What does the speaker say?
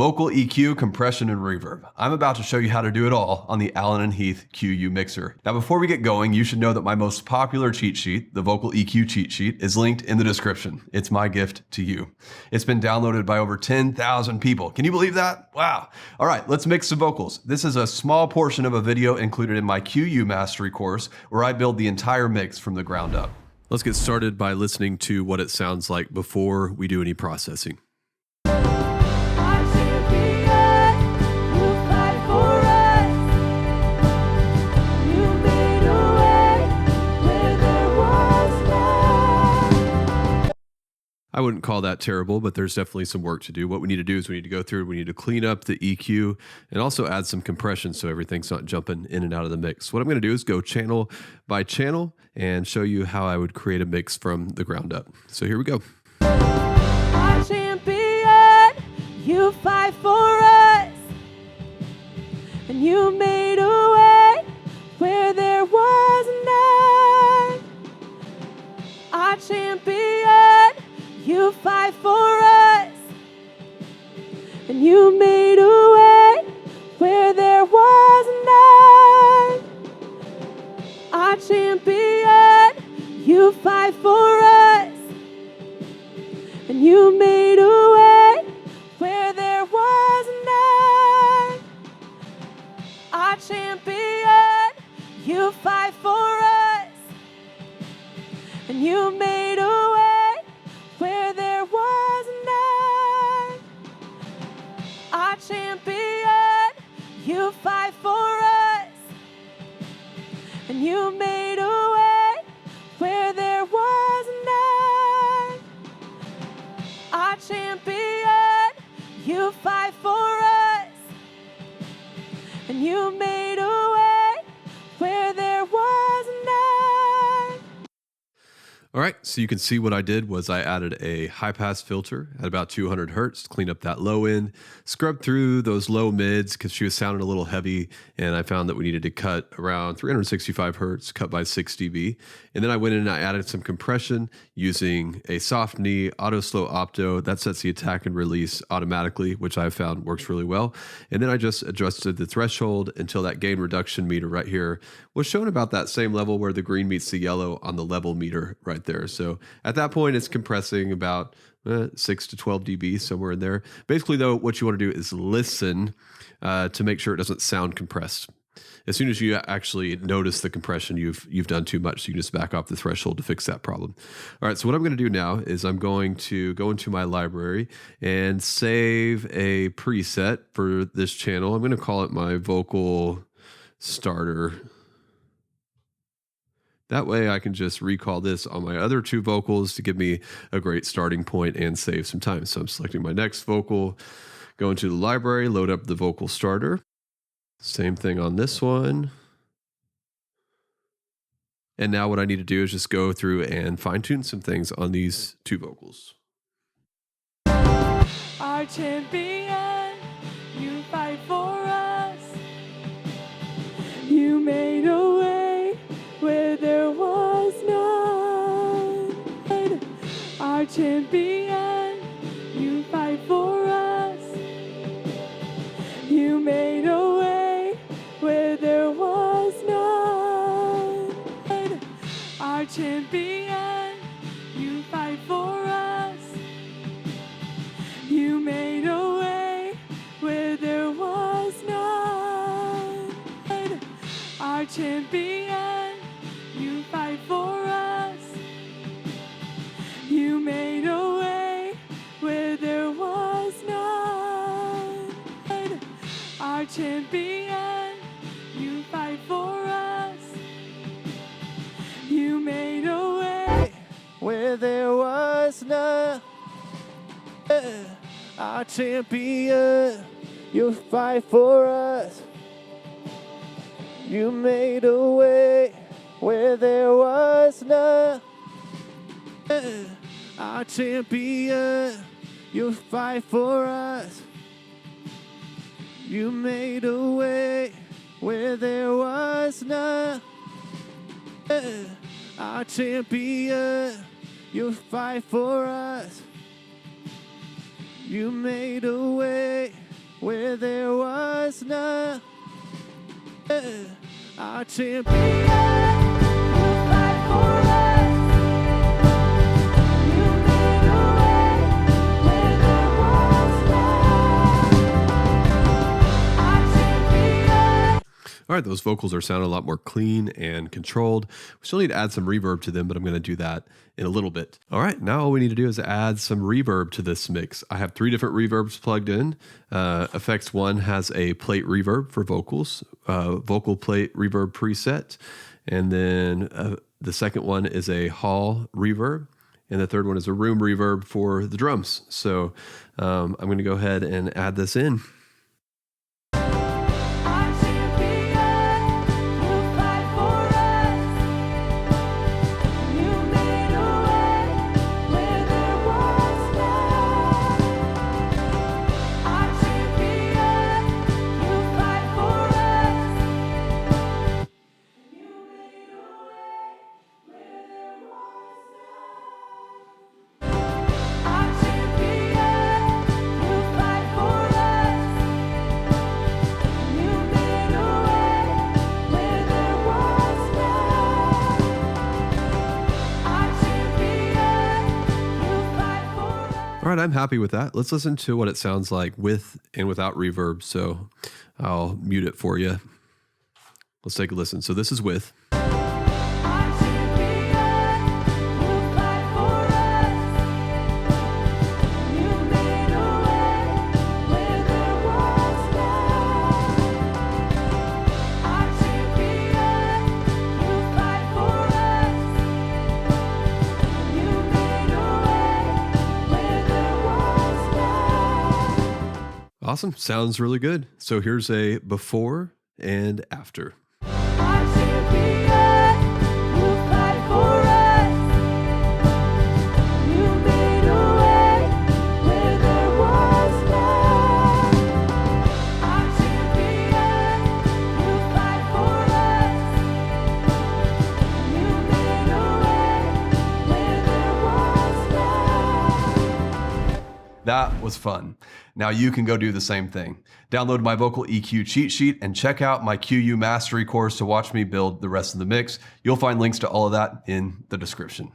vocal EQ, compression, and reverb. I'm about to show you how to do it all on the A&H Qu mixer. Now, before we get going, you should know that my most popular cheat sheet, the vocal EQ cheat sheet, is linked in the description. It's my gift to you. It's been downloaded by over 10,000 people. Can you believe that? Wow. All right, let's mix some vocals. This is a small portion of a video included in my Qu mastery course where I build the entire mix from the ground up. Let's get started by listening to what it sounds like before we do any processing. I wouldn't call that terrible, but there's definitely some work to do. What we need to do is we need to go through, we need to clean up the EQ and also add some compression so everything's not jumping in and out of the mix. What I'm going to do is go channel by channel and show you how I would create a mix from the ground up. So here we go. Our champion, you fight for us, and you made a way where there was none. Our champion, you fight for us, and you made a way where there was none. Our champion, you fight for us, and you made a way where there was none. Our champion, you fight for us, and you made a way where there was none. Our champion, you fight for us, and you made a way where there was none. Our champion, you fight for us, and you made a way where there was none. All right, so you can see what I did was I added a high pass filter at about 200 hertz to clean up that low end, scrubbed through those low mids because she was sounding a little heavy, and I found that we needed to cut around 365 hertz, cut by 6 dB. And then I went in and I added some compression using a soft knee auto slow opto that sets the attack and release automatically, which I found works really well. And then I just adjusted the threshold until that gain reduction meter right here was shown about that same level where the green meets the yellow on the level meter right there. So at that point, it's compressing about 6 to 12 dB, somewhere in there. Basically, though, what you want to do is listen to make sure it doesn't sound compressed. As soon as you actually notice the compression, you've done too much. So you can just back off the threshold to fix that problem. All right, so what I'm going to do now is I'm going to go into my library and save a preset for this channel. I'm going to call it my vocal starter. That way I can just recall this on my other two vocals to give me a great starting point and save some time. So I'm selecting my next vocal, go into the library, load up the vocal starter. Same thing on this one. And now what I need to do is just go through and fine tune some things on these two vocals. Our champion, you fight for us. You made a way where there was none. Our champion, you fight for us. You made a way where there was none. Our champion, you fight for us. You made a way where there was none. Our champion, you fight for us. You made a way where there was none. Our champion, you fight for us. You made a way where there was none. Our champion, you fight for us. You made a way where there was none. Our champion, you fight for us. You made a way where there was none. Our champion, you fight for us. You made a way where there was none. Our champion, you fight for us. You made a way where there was none. Our champion, you fight for us. You made a way where there was none. Our champion, you fight for us. You made a way where there was none. Our champion, you fight for us. You made a way where there was none. Our champion, you fight for us. You made a way where there was none. Our champion. All right, those vocals are sounding a lot more clean and controlled. We still need to add some reverb to them, but I'm going to do that in a little bit. All right, now all we need to do is add some reverb to this mix. I have 3 different reverbs plugged in. Effects 1 has a plate reverb for vocals, vocal plate reverb preset, and then the second one is a hall reverb, and the third one is a room reverb for the drums. So I'm going to go ahead and add this in. All right, I'm happy with that. Let's listen to what it sounds like with and without reverb. So I'll mute it for you. Let's take a listen. So this is with. Awesome. Sounds really good. So here's a before and after. That was fun. Now you can go do the same thing. Download my vocal EQ cheat sheet and check out my QU mastery course to watch me build the rest of the mix. You'll find links to all of that in the description.